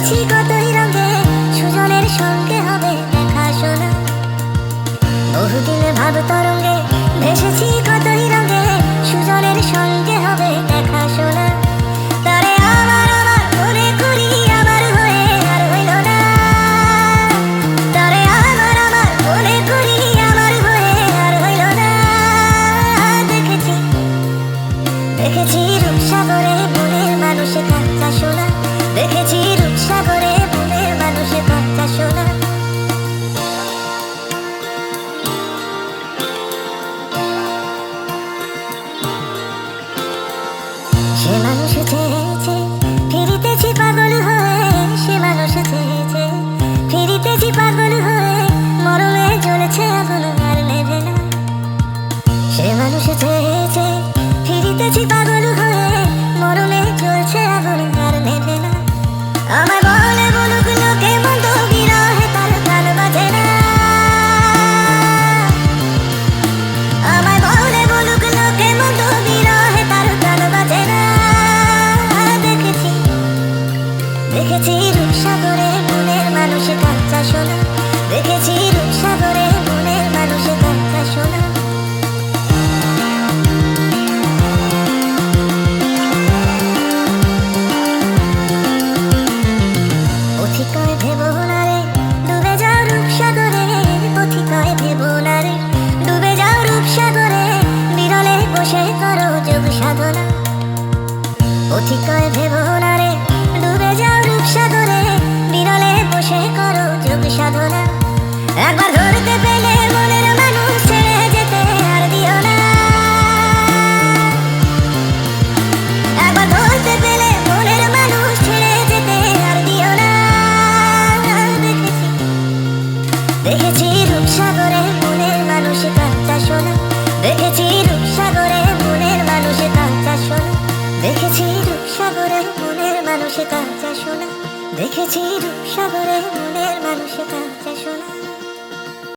দেখেছি কতই রঙে সুজনের সঙ্গে হবে দেখাশোনা। বহুদিনে ভাব তরঙ্গে ভেসেছি কতই রঙে সুজনের সঙ্গে হবে দেখাশোনা। তারে আমার আমার মনে করি আমার হয়ে আর হইল না। তারে আমার আমার মনে করি আমার হয়ে আর হইল না। দেখেছি দেখেছি রূপসাগরে মনের মানুষে কাঁচা সোনা। দেখেছি রূপসাগরে মনের মানুষে কাঁচা সোনা। সে মানুষ চেয়েছে ফিরিতেছি পাগল হয়ে। সে মানুষ চেয়েছে ফিরিতেছি পাগল হয়ে। মরণে জ্বলেছে আগুন আর নেভে না। সে মানুষ চেয়েছে ফিরিতেছি পাগল হয়ে। মরণে জ্বলছে আগুন আর নেভে না। আমায় বলে বলুক লোকে মন্দ বিরহে তার প্রাণ বাজে না। আমায় বলে বলুক লোকে মন্দ বিরহে তার প্রাণ বাজে না। দেখেছি দেখেছি রূপসাগরে মনের মানুষে কাঁচা সোনা। দেখেছি রূপসাগরে মনের মানুষে কাঁচা সোনা। পথিকয় ভেবো না রে ডুবে যাও রূপসাগরে। পথিকয় ভেবো না রে ডুবে যাও রূপসাগরে। বিরলে বসে করো যোগ সাধনা। পথিকয় ভেবো না রে ডুবে যাও রূপসাগরে। বিরলে বসে করো যোগ সাধনা। একবার ধরতে পেলে মনের মানুষ ছেড়ে যেতে আর দিও না। একবার ধরতে পেলে মনের মানুষ ছেড়ে যেতে আর দিও না। দেখেছি রূপসাগরে মনের মানুষে কাঁচা সোনা। দেখেছি রূপসাগরে মনের মানুষে কাঁচা সোনা। দেখেছি রূপসাগরে মনের মানুষে কাঁচা সোনা। দেখেছি রূপসাগরে মনের মানুষে কাঁচা